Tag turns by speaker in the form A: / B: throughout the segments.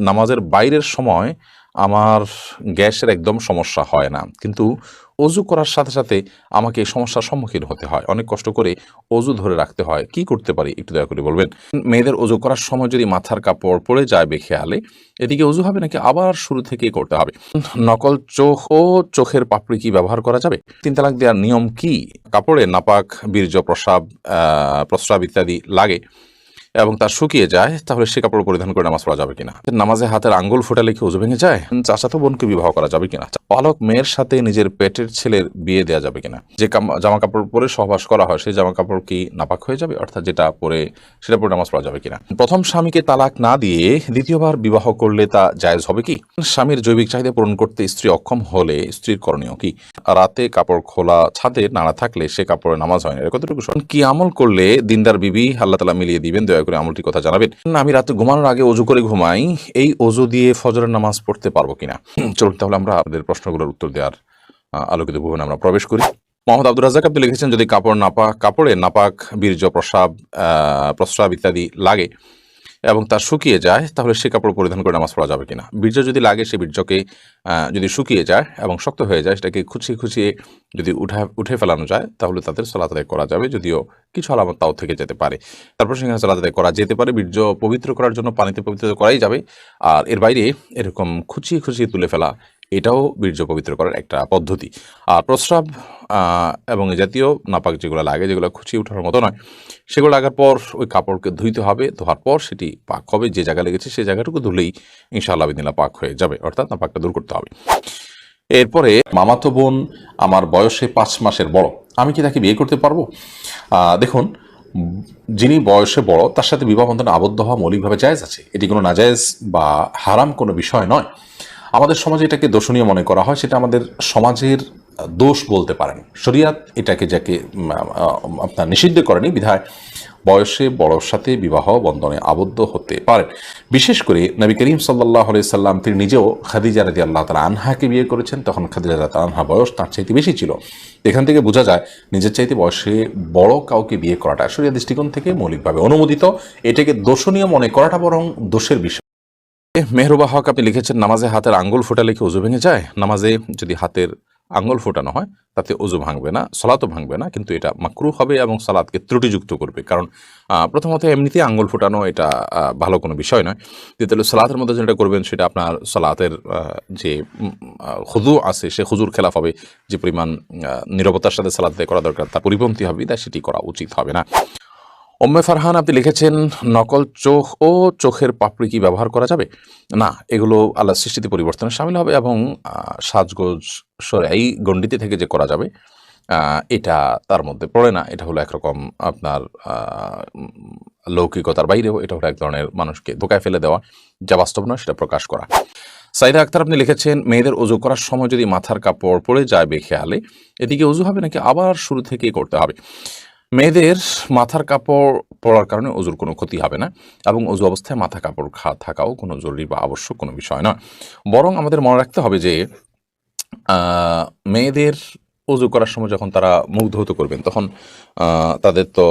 A: নামাজের বাইরের সময় আমার গ্যাসের একদম সমস্যা হয় না, কিন্তু অজু করার সাথে সাথে আমাকে এই সমস্যার সম্মুখীন হতে হয়। অনেক কষ্ট করে অজু ধরে রাখতে হয়। কি করতে পারি একটু দয়া করে বলবেন। মেয়েদের অজু করার সময় যদি মাথার কাপড় পড়ে যায় বেখেয়ালে, এদিকে অজু হবে নাকি আবার শুরু থেকেই করতে হবে? নকল চোখ ও চোখের পাপড়ি কি ব্যবহার করা যাবে? ৩ তালাক দেওয়ার নিয়ম কি? কাপড়ে নাপাক, বীর্য, প্রস্রাব ইত্যাদি লাগে এবং তা শুকিয়ে যায়, তাহলে সে কাপড় পরিধান করে নামাজ পড়া যাবে কিনা? নামাজে হাতের আঙ্গুল ফোটালে কি ওযু ভেঙে যায়? চাচাতো বোনকে বিবাহ করা যাবে কিনা? পালক মেয়ের সাথে নিজের পেটের ছেলের বিয়ে দেওয়া যাবে কিনা? যে জামা কাপড় পরে সহবাস করা হয়, সেই জামা কাপড় কি নাপাক হয়ে যাবে? অর্থাৎ যেটা পরে সেটা পরে নামাজ পড়া যাবে কিনা? প্রথম স্বামীকে তালাক না দিয়ে দ্বিতীয়বার বিবাহ করলে তা জায়েজ হবে কি? স্বামীর জৈবিক চাহিদা পূরণ করতে স্ত্রী অক্ষম হলে স্ত্রীর করণীয় কি? রাতে কাপড় খোলা ছাদে নাড়া থাকলে সে কাপড়ে নামাজ হয় না, কতটুকু কি আমল করলে দিনদার বিবি আল্লাহ তাআলা মিলিয়ে দিবেন? দয়া করে আমলটির কথা জানাবেন। আমি রাতে ঘুমানোর আগে অজু করে ঘুমাই, এই অজু দিয়ে ফজরের নামাজ পড়তে পারবো কিনা? চলুন তাহলে আমরা আমাদের প্রশ্নগুলোর উত্তর দেওয়ার আলোকিত ভুবনে আমরা প্রবেশ করি। মোহাম্মদ আব্দুর রাজ্জাক আপনি লিখেছেন, যদি কাপড়ে নাপাক, বীর্য, প্রস্রাব ইত্যাদি লাগে এবং তা শুকিয়ে যায়, তাহলে সে কাপড় পরিধান করে নামাজ পড়া যাবে কিনা? বীর্য যদি লাগে, সে বীর্যকে যদি শুকিয়ে যায় এবং শক্ত হয়ে যায়, সেটাকে খুঁচিয়ে যদি উঠে ফেলানো যায়, তাহলে তাদের সালাত আদায় করা যাবে, যদিও কিছু আলামত তাও থেকে যেতে পারে। তারপর সেখানে সালাত আদায় করা যেতে পারে। বীর্য পবিত্র করার জন্য পানিতে পবিত্র করাই যাবে। আর এর বাইরে এরকম খুঁচিয়ে তুলে ফেলা, এটাও বীর্য পবিত্র করার একটা পদ্ধতি। আর প্রস্রাব এবং এই জাতীয় নাপাক যেগুলো লাগে, যেগুলো খুঁচিয়ে ওঠার মতো নয়, সেগুলো লাগার পর ওই কাপড়কে ধুইতে হবে। ধোয়ার পর সেটি পাক হবে। যে জায়গা লেগেছে সেই জায়গাটুকু ধুলেই ইনশাআল্লাহ বিদিনাল্লাহ পাক হয়ে যাবে, অর্থাৎ নাপাকটা দূর করতে হবে। এরপরে মামাতো বোন আমার বয়সে 5 মাসের বড়, আমি কি তাকে বিয়ে করতে পারবো? দেখুন, যিনি বয়সে বড় তার সাথে বিবাহ বন্ধনে আবদ্ধ হওয়া মৌলিকভাবে জায়েজ আছে। এটি কোনো নাজায়েজ বা হারাম কোনো বিষয় নয়। আমাদের সমাজে এটাকে দোষণীয় মনে করা হয়, সেটা আমাদের সমাজের দোষ বলতে পারেন। শরিয়াত এটাকে যাকে আপনার নিষিদ্ধ করেনি, বিধায় বয়সে বড়র সাথে বিবাহ বন্ধনে আবদ্ধ হতে পারেন। বিশেষ করে নবী করিম সাল্লাল্লাহু আলাইহি সাল্লাম তিনি নিজেও খাদিজা রাদিয়াল্লাহু তাআলা আনহাকে বিয়ে করেছেন, তখন খাদিজা রাদিয়াল্লাহু তাআলা আনহা বয়স তার চাইতে বেশি ছিল। এখান থেকে বোঝা যায় নিজের চাইতে বয়সে বড় কাউকে বিয়ে করাটা শরিয়াত দৃষ্টিকোণ থেকে মৌলিকভাবে অনুমোদিত। এটাকে দোষণীয় মনে করাটা বরং দোষের বিষয়। মেহরুবা হক আপনি লিখেছেন, নামাজে হাতের আঙ্গুল ফোটালে কি ওযু ভেঙে যায়? নামাজে যদি হাতের আঙ্গুল ফোটানো হয় তাতে ওযু ভাঙবে না, সালাতও ভাঙবে না, কিন্তু এটা মাকরুহ হবে এবং সালাতকে ত্রুটিযুক্ত করবে। কারণ প্রথমত এমনিতেই আঙ্গুল ফোটানো এটা ভালো কোনো বিষয় নয়। দ্বিতীয়ত সালাতের মধ্যে যেটা করবেন সেটা আপনার সালাতের যে খুদু আছে সে খুজুর খেলাফ হবে। যে পরিমাণ নীরবতার সাথে সালাত আদায় করা দরকার তার পরিপন্থী হবে, তাই সেটি করা উচিত হবে না। উম্মে ফারহান আপনি লিখেছেন, নকল চোখ ও চোখের পাপড়ি কি ব্যবহার করা যাবে? না, এগুলো আল্লাহর সৃষ্টিতে পরিবর্তনে শামিল হবে এবং সাজগোজ এই গণ্ডিতে থেকে যে করা যাবে এটা তার মধ্যে পড়ে না। এটা হলো একরকম আপনার লৌকিকতার বাইরেও, এটা হলো এক ধরনের মানুষকে ধোকায় ফেলে দেওয়া, যা বাস্তব নয় সেটা প্রকাশ করা। সাইদা আক্তার আপনি লিখেছেন, মেয়েদের অজু করার সময় যদি মাথার কাপড় পড়ে যায় বেখেয়ালে, এদিকে অজু হবে নাকি আবার শুরু থেকেই করতে হবে? মেয়েদের মাথার কাপড় পরার কারণে অজুর কোনো ক্ষতি হবে না এবং অজু অবস্থায় মাথা কাপড় থাকাও কোনো জরুরি বা আবশ্যক কোনো বিষয় নয়। বরং আমাদের মনে রাখতে হবে যে মেয়েদের অজু করার সময় যখন তারা মুখ ধৌত করবেন, তখন তাদের তো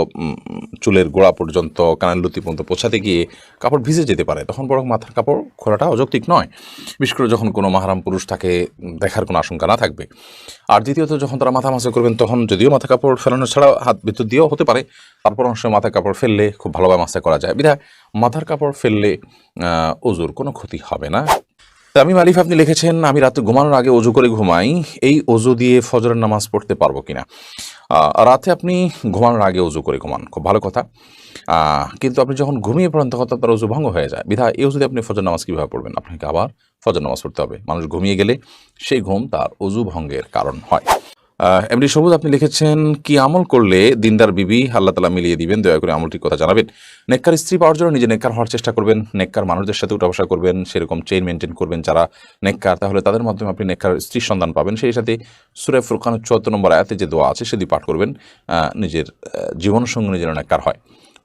A: চুলের গোড়া পর্যন্ত, কানের লতি পর্যন্ত পৌঁছাতে গিয়ে কাপড় ভিজে যেতে পারে। তখন বরং মাথার কাপড় খোলাটা অযৌক্তিক নয়, বিশেষ করে যখন কোনো মাহরাম পুরুষ তাকে দেখার কোনো আশঙ্কা না থাকবে। আর দ্বিতীয়ত, যখন তারা মাথা মাসা করবেন তখন যদিও মাথা কাপড় ফেলানো ছাড়া হাত ভিতর দিয়েও হতে পারে, তারপর অনেক সময় মাথার কাপড় ফেললে খুব ভালোভাবে মাসা করা যায়, বিধায় মাথার কাপড় ফেললে অজুর কোনো ক্ষতি হবে না। তামিম আলিফ আপনি লিখেছেন, আমি রাতে ঘুমানোর আগে অজু করে ঘুমাই, এই অজু দিয়ে ফজরের নামাজ পড়তে পারবো কিনা? রাতে আপনি ঘুমানোর আগে অজু করে ঘুমান, খুব ভালো কথা। কিন্তু আপনি যখন ঘুমিয়ে পড়েন তখন তার অজু ভঙ্গ হয়ে যায়, বিধায় এই অজুতে আপনি ফজর নামাজ কীভাবে পড়বেন? আপনাকে আবার ফজর নামাজ পড়তে হবে। মানুষ ঘুমিয়ে গেলে সেই ঘুম তার অজু ভঙ্গের কারণ হয়। এমনি সবুজ আপনি লিখেছেন, কি আমল করলে দিনদার বিবি আল্লাহ তাআলা মিলিয়ে দিবেন? দয়া করে আমলটির কথা জানাবেন। নেককার স্ত্রী পাওয়ার জন্য নিজে নেককার হওয়ার চেষ্টা করবেন, নেককার মানুষদের সাথে উঠা বসা করবেন, সেরকম চেইন মেনটেন করবেন যারা নেককার, তাহলে তাদের মাধ্যমে আপনি নেককার স্ত্রীর সন্ধান পাবেন। সেই সাথে সূরা ফুরকানের ৭৪ নম্বর আয়াতে যে দোয়া আছে সেটি পাঠ করবেন, নিজের জীবনসঙ্গী যেন নেককার হয়।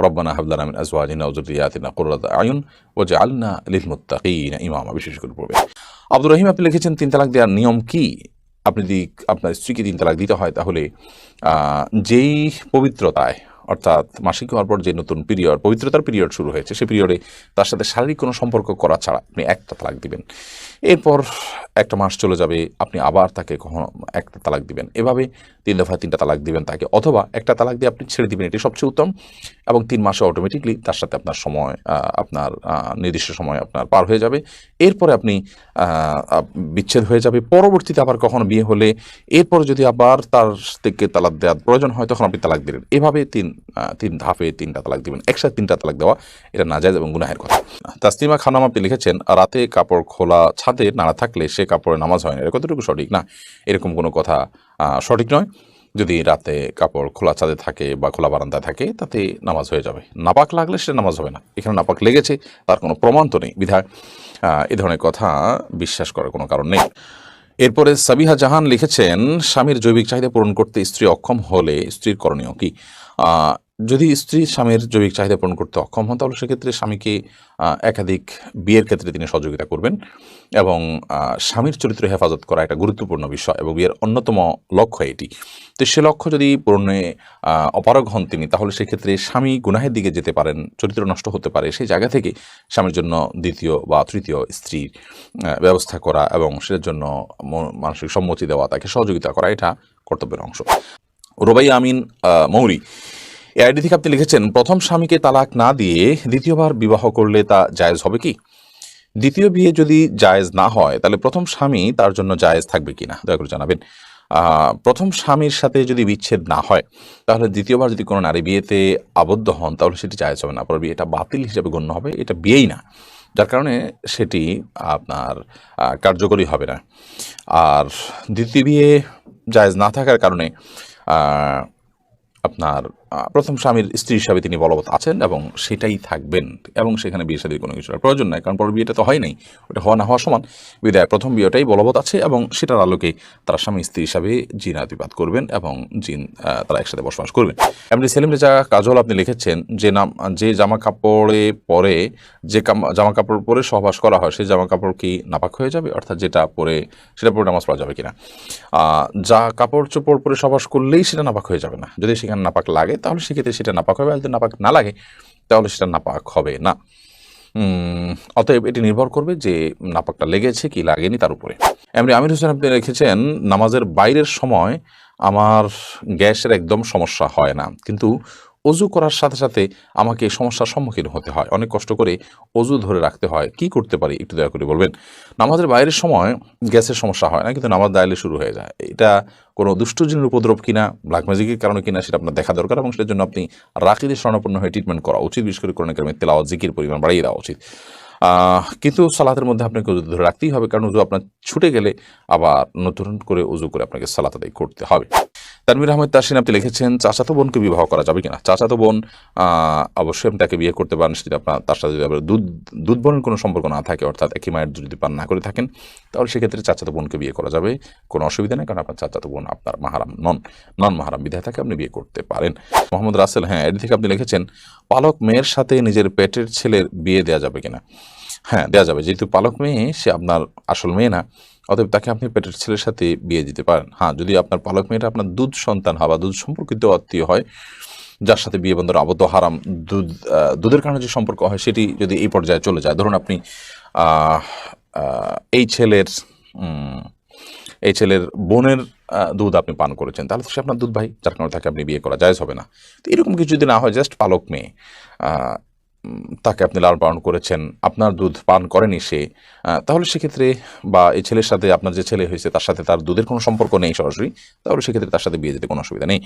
A: রব্বানা হাব লানা মিন আজওয়াজিনা ওয়া যুররিয়াতিনা কুররাতা আয়ুন ওয়াজআলনা লিল মুত্তাকিনা ইমামা, বিশেষ করে পড়বেন। আব্দুর রহিম আপনি লিখেছেন, 3 তালাক দেওয়ার নিয়ম কি? আপনি যদি আপনার স্ত্রীকে 3 তালাক দিতে হয়, তাহলে যেই পবিত্রতায় অর্থাৎ মাসিক হওয়ার পর যে নতুন পিরিয়ড, পবিত্রতার পিরিয়ড শুরু হয়েছে, সেই পিরিয়ডে তার সাথে শারীরিক কোনো সম্পর্ক করা ছাড়া আপনি একটা তালাক দিবেন। এরপর একটা মাস চলে যাবে, আপনি আবার তাকে কখনো একটা তালাক দিবেন। এভাবে 3 দফায় 3টা তালাক দিবেন তাকে, অথবা একটা তালাক দিয়ে আপনি ছেড়ে দিবেন, এটি সবচেয়ে উত্তম। এবং 3 মাসে অটোমেটিকলি তার সাথে আপনার সময়, আপনার নির্দিষ্ট সময় আপনার পার হয়ে যাবে। এরপরে আপনি বিচ্ছেদ হয়ে যাবে। পরবর্তীতে আবার কখনো বিয়ে হলে এরপর যদি আবার তার থেকে তালাক দেওয়ার প্রয়োজন হয় তখন আপনি তালাক দিলেন। এভাবে 3 ধাপে 3টা তালাক দিবেন। একসাথে 3টা তালাক দেওয়া এটা নাজায়েজ এবং গুনাহের কথা। তাসলিমা খানম আপনি লিখেছেন, রাতে কাপড় খোলা ছাদে নাড়া থাকলে সে কাপড়ে নামাজ হয় না, এটা কতটুকু সঠিক? না, এরকম কোনো কথা সঠিক নয়। যদি রাতে কাপড় খোলা ছাদে থাকে বা খোলা বারান্দায় থাকে তাতে নামাজ হয়ে যাবে। নাপাক লাগলে সেটা নামাজ হবে না। এখানে নাপাক লেগেছে, তার কোনো প্রমাণ তো নেই, বিধায় এ ধরনের কথা বিশ্বাস করার কোনো কারণ নেই। এরপরে সাবিহা জাহান লিখেছেন, স্বামীর জৈবিক চাহিদা পূরণ করতে স্ত্রী অক্ষম হলে স্ত্রীর করণীয় কি? যদি স্ত্রী স্বামীর জৈবিক চাহিদা পূরণ করতে অক্ষম হন তাহলে সেক্ষেত্রে স্বামীকে একাধিক বিয়ের ক্ষেত্রে তিনি সহযোগিতা করবেন। এবং স্বামীর চরিত্র হেফাজত করা একটা গুরুত্বপূর্ণ বিষয় এবং বিয়ের অন্যতম লক্ষ্য এটি। তো সে লক্ষ্য যদি পূরণে অপারগ হন তিনি, তাহলে সেক্ষেত্রে স্বামী গুনাহের দিকে যেতে পারেন, চরিত্র নষ্ট হতে পারে। সেই জায়গা থেকে স্বামীর জন্য দ্বিতীয় বা তৃতীয় স্ত্রীর ব্যবস্থা করা এবং সেটার জন্য মানসিক সম্মতি দেওয়া, তাকে সহযোগিতা করা, এটা কর্তব্যের অংশ। রোবাই আমিন মৌরি এআইডি থেকে আপনি লিখেছেন, প্রথম স্বামীকে তালাক না দিয়ে দ্বিতীয়বার বিবাহ করলে তা জায়েজ হবে কি? দ্বিতীয় বিয়ে যদি জায়েজ না হয় তাহলে প্রথম স্বামী তার জন্য জায়েজ থাকবে কিনা দয়া করে জানাবেন। প্রথম স্বামীর সাথে যদি বিচ্ছেদ না হয় তাহলে দ্বিতীয়বার যদি কোনো নারী বিয়েতে আবদ্ধ হন তাহলে সেটি জায়েজ হবে না, পরে বিয়েটা বাতিল হিসেবে গণ্য হবে, এটা বিয়েই না, যার কারণে সেটি আপনার কার্যকরী হবে না। আর দ্বিতীয় বিয়ে জায়েজ না থাকার কারণে আপনার প্রথম স্বামীর স্ত্রী হিসাবে তিনি বলবৎ আছেন এবং সেটাই থাকবেন, এবং সেখানে বিয়ে শাদীর কোনো কিছুর প্রয়োজন নাই, কারণ পর বিয়েটা তো হয় নাই, ওটা হওয়া না হওয়া সমান। বিদায় প্রথম বিয়েটাই বলবৎ আছে এবং সেটার আলোকে তারা স্বামী স্ত্রী হিসাবে জিনাতিপাত করবেন এবং তারা একসাথে বসবাস করবেন। এমনি সেলিম রেজা কাজল আপনি লিখেছেন, যে জামা কাপড়ে পরে জামা কাপড় পরে সহবাস করা হয় সেই জামা কাপড় কি নাপাক হয়ে যাবে? অর্থাৎ যেটা পরে সেটা পরে নামাজ পড়া যাবে কিনা? যা কাপড় চোপড় পরে সহবাস করলেই সেটা নাপাক হয়ে যাবে না। যদি সেখানে নাপাক লাগে তাহলে সেক্ষেত্রে সেটা নাপাক হবে, আর যদি নাপাক না লাগে তাহলে সেটা নাপাক হবে না। অতএব এটি নির্ভর করবে যে নাপাকটা লেগেছে কি লাগেনি তার উপরে। এমনি আমির হোসেন আপনি লিখেছেন, নামাজের বাইরের সময় আমার গ্যাসের একদম সমস্যা হয় না, কিন্তু অজু করার সাথে সাথে আমাকে এই সমস্যার সম্মুখীন হতে হয়, অনেক কষ্ট করে অজু ধরে রাখতে হয়, কি করতে পারি একটু দয়া করে বলবেন। নামাজের বাইরের সময় গ্যাসের সমস্যা হয় না, কিন্তু নামাজ দাঁড়ালে শুরু হয়ে যায়। এটা কোনো দুষ্ট জিনের উপদ্রব কিনা, ব্ল্যাক ম্যাজিকের কারণে কিনা সেটা আপনার দেখা দরকার, এবং সেটার জন্য আপনি রাকিদের শরণাপন্ন হয়ে ট্রিটমেন্ট করা উচিত। বিশেষ করে কোরআন কারিমের তেলাওয়াত জিকির পরিমাণ বাড়িয়ে দেওয়া উচিত। কিন্তু সালাতের মধ্যে আপনাকে উজু ধরে রাখতেই হবে, কারণ উজু আপনার ছুটে গেলে আবার নতুন করে উজু করে আপনাকে সালাত আদায় করতে হবে। তানভীর আহমেদ তাসিন আপনি লিখেছেন, চাচাতো বোনকে বিবাহ করা যাবে কিনা? চাচাতো বোন অবশ্যই আপনি তাকে বিয়ে করতে পারেন, সেটা আপনার তার সাথে যদি আপনার দুধ বোনের কোনো সম্পর্ক না থাকে, অর্থাৎ একই মায়ের যদি পান না করে থাকেন, তাহলে সেক্ষেত্রে চাচাতো বোনকে বিয়ে করা যাবে, কোনো অসুবিধা নেই, কারণ আপনার চাচাতো বোন আপনার মাহারাম নন মাহারাম বিধায় থাকে আপনি বিয়ে করতে পারেন। মোহাম্মদ রাসেল এর থেকে আপনি লিখেছেন, পালক মেয়ের সাথে নিজের পেটের ছেলের বিয়ে দেওয়া যাবে কিনা? হ্যাঁ, দেওয়া যাবে, যেহেতু পালক মেয়ে সে আপনার আসল মেয়ে না, অতএব তাকে আপনি পেটের ছেলের সাথে বিয়ে দিতে পারেন। হ্যাঁ, যদি আপনার পালক মেয়েটা আপনার দুধ সন্তান হয় বা দুধ সম্পর্কিত আত্মীয় হয়, যার সাথে বিয়ে বন্ধন আবদ্ধ হারাম, দুধের কারণে যে সম্পর্ক হয় সেটি যদি এই পর্যায়ে চলে যায়, ধরুন আপনি এই ছেলের বোনের দুধ আপনি পান করেছেন, তাহলে তো সে আপনার দুধ ভাই, যার কারণে তাকে আপনি বিয়ে করা জায়েজ হবে না। তো এরকম কিছু যদি না হয়, জাস্ট পালক মেয়ে, তাকে আপনি লালন পালন করেছেন, আপনার দুধ পান করেনি সে, তাহলে সেক্ষেত্রে, বা এই ছেলের সাথে আপনার যে ছেলে হয়েছে তার সাথে তার দুধের কোনো সম্পর্ক নেই সরাসরি, তাহলে সেক্ষেত্রে তার সাথে বিয়ে দিতে কোনো অসুবিধা নেই।